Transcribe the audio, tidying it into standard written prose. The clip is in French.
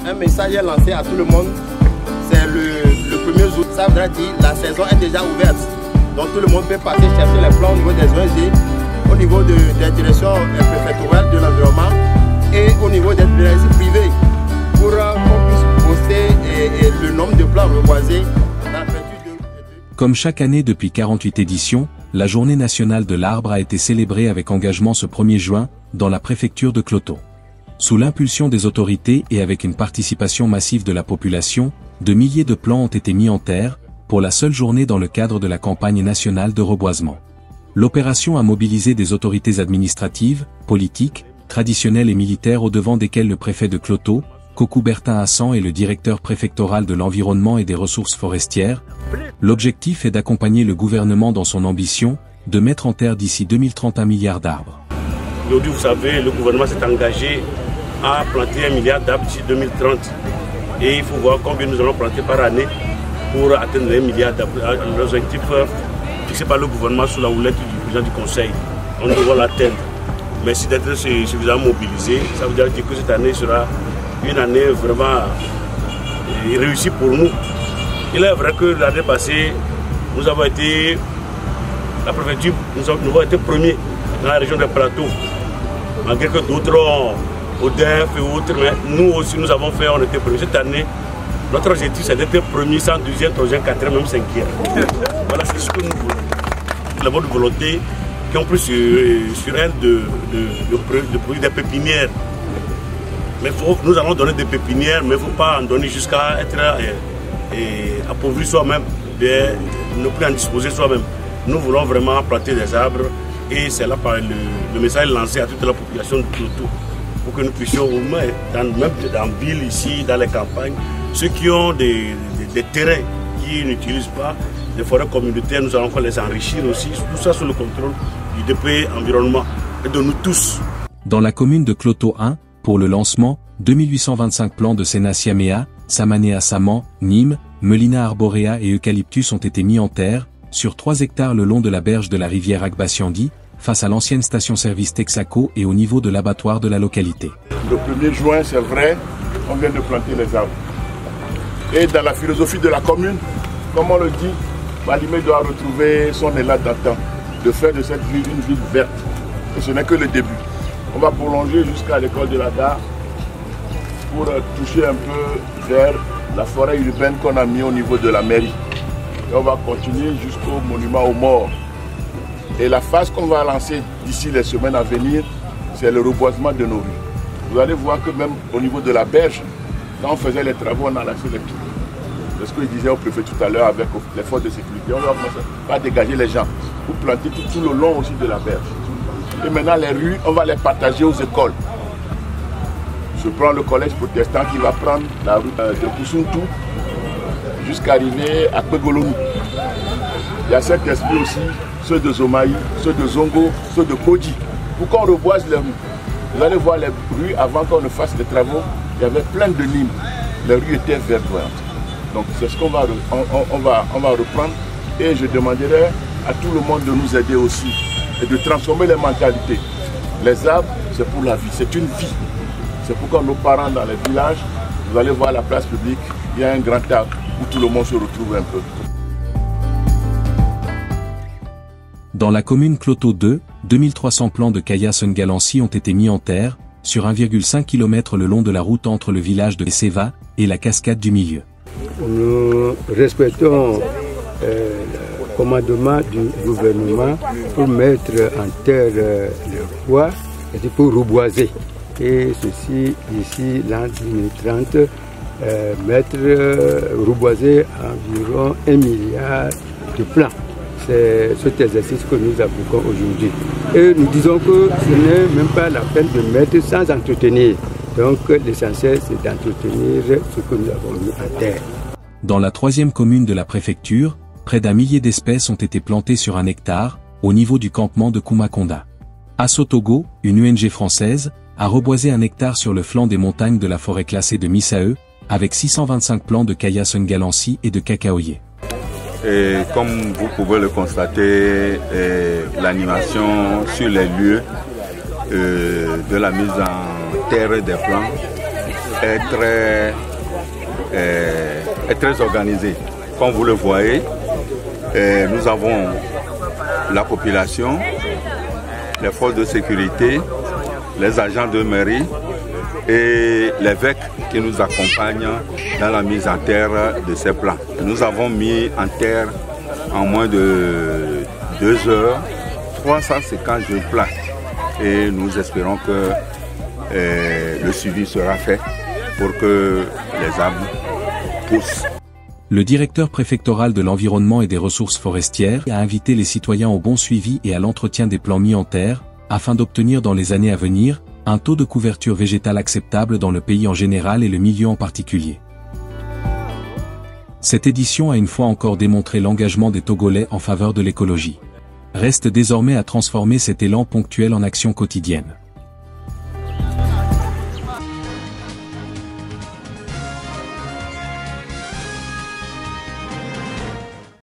un message est lancé à tout le monde. C'est le 1er août, ça voudrait dire que la saison est déjà ouverte. Donc tout le monde peut partir chercher les plans au niveau des ONG, au niveau des directions préfectorales de l'environnement et au niveau des directions privées pour qu'on puisse poster le nombre de plans reboisés dans la peinture de... Comme chaque année depuis 48 éditions, la Journée nationale de l'arbre a été célébrée avec engagement ce 1er juin, dans la préfecture de Kloto. Sous l'impulsion des autorités et avec une participation massive de la population, de milliers de plants ont été mis en terre, pour la seule journée dans le cadre de la campagne nationale de reboisement. L'opération a mobilisé des autorités administratives, politiques, traditionnelles et militaires au-devant desquelles le préfet de Kloto, Kokou Bertin Hassan et le directeur préfectoral de l'environnement et des ressources forestières. L'objectif est d'accompagner le gouvernement dans son ambition de mettre en terre d'ici 2030 1 milliard d'arbres. Aujourd'hui, vous savez, le gouvernement s'est engagé à planter 1 milliard d'arbres d'ici 2030. Et il faut voir combien nous allons planter par année pour atteindre 1 milliard d'arbres. L'objectif fixé par le gouvernement sous la houlette du président du Conseil, on devra l'atteindre. Merci d'être suffisamment mobilisé. Ça veut dire que cette année sera une année vraiment réussie pour nous. Il est vrai que l'année passée, nous avons été, la préfecture, nous avons été premiers dans la région des plateaux. Malgré que d'autres ont ODEF et autres, mais nous aussi nous avons fait, on était premiers. Cette année, notre objectif c'est d'être premier, sans deuxième, troisième, quatrième, même cinquième. Voilà, c'est ce que nous voulons. La bonne volonté qui ont pris sur elle de produire des pépinières. Mais nous allons donner des pépinières, mais il ne faut pas en donner jusqu'à être appauvri soi-même, ne plus en disposer soi-même. Nous voulons vraiment planter des arbres et c'est là par le message lancé à toute la population de Kloto pour que nous puissions, même dans la ville ici, dans les campagnes, ceux qui ont des terrains qui n'utilisent pas des forêts communautaires, nous allons les enrichir aussi, tout ça sous le contrôle du DP Environnement et de nous tous. Dans la commune de Kloto 1, pour le lancement, 2825 plants de Sénacia mea, Samanea saman, Nîmes, Melina arborea et Eucalyptus ont été mis en terre, sur 3 hectares le long de la berge de la rivière Agbassiandi, face à l'ancienne station-service Texaco et au niveau de l'abattoir de la localité. Le 1er juin, c'est vrai, on vient de planter les arbres. Et dans la philosophie de la commune, comme on le dit, Malimé doit retrouver son élan d'antan, de faire de cette ville une ville verte. Et ce n'est que le début. On va prolonger jusqu'à l'école de la gare pour toucher un peu vers la forêt urbaine qu'on a mis au niveau de la mairie. Et on va continuer jusqu'au monument aux morts. Et la phase qu'on va lancer d'ici les semaines à venir, c'est le reboisement de nos rues. Vous allez voir que même au niveau de la berge, quand on faisait les travaux, on a laissé les trucs. C'est ce que je disais au préfet tout à l'heure avec les forces de sécurité. On va commencer à dégager les gens pour planter tout le long aussi de la berge. Et maintenant les rues, on va les partager aux écoles. Je prends le collège protestant qui va prendre la route de Koussountou jusqu'à arriver à Pegolonou. Il y a cet esprit aussi, ceux de Zomaï, ceux de Zongo, ceux de Kodji, pour qu'on reboise les rues. Vous allez voir les rues, avant qu'on ne fasse les travaux, il y avait plein de lignes. Les rues étaient verdoyantes. Donc c'est ce qu'on va, on va reprendre. Et je demanderai à tout le monde de nous aider aussi et de transformer les mentalités. Les arbres, c'est pour la vie, c'est une vie. C'est pourquoi nos parents dans les villages, vous allez voir la place publique, il y a un grand arbre où tout le monde se retrouve un peu. Dans la commune Kloto 2, 2300 plants de Kaya Sengalansi ont été mis en terre, sur 1,5 km le long de la route entre le village de Seva et la cascade du Milieu. Nous respectons le commandement du gouvernement pour mettre en terre le bois et pour reboiser. Et ceci, d'ici l'an 2030, reboiser environ 1 milliard de plants. C'est cet exercice que nous appliquons aujourd'hui. Et nous disons que ce n'est même pas la peine de mettre sans entretenir. Donc l'essentiel, c'est d'entretenir ce que nous avons mis en terre. Dans la 3e commune de la préfecture, près d'1 millier d'espèces ont été plantées sur 1 hectare, au niveau du campement de Kumakonda. Asotogo, une ONG française, a reboisé 1 hectare sur le flanc des montagnes de la forêt classée de Missae, avec 625 plants de Kaya Sengalansi et de cacaoyer. Et comme vous pouvez le constater, l'animation sur les lieux de la mise en terre des plants est très organisée. Comme vous le voyez, nous avons la population, les forces de sécurité, les agents de mairie et l'évêque qui nous accompagnent dans la mise en terre de ces plans. Nous avons mis en terre en moins de 2 heures 350 jeunes plants et nous espérons que le suivi sera fait pour que les arbres poussent. Le directeur préfectoral de l'environnement et des ressources forestières a invité les citoyens au bon suivi et à l'entretien des plants mis en terre, afin d'obtenir dans les années à venir, un taux de couverture végétale acceptable dans le pays en général et le milieu en particulier. Cette édition a une fois encore démontré l'engagement des Togolais en faveur de l'écologie. Reste désormais à transformer cet élan ponctuel en action quotidienne.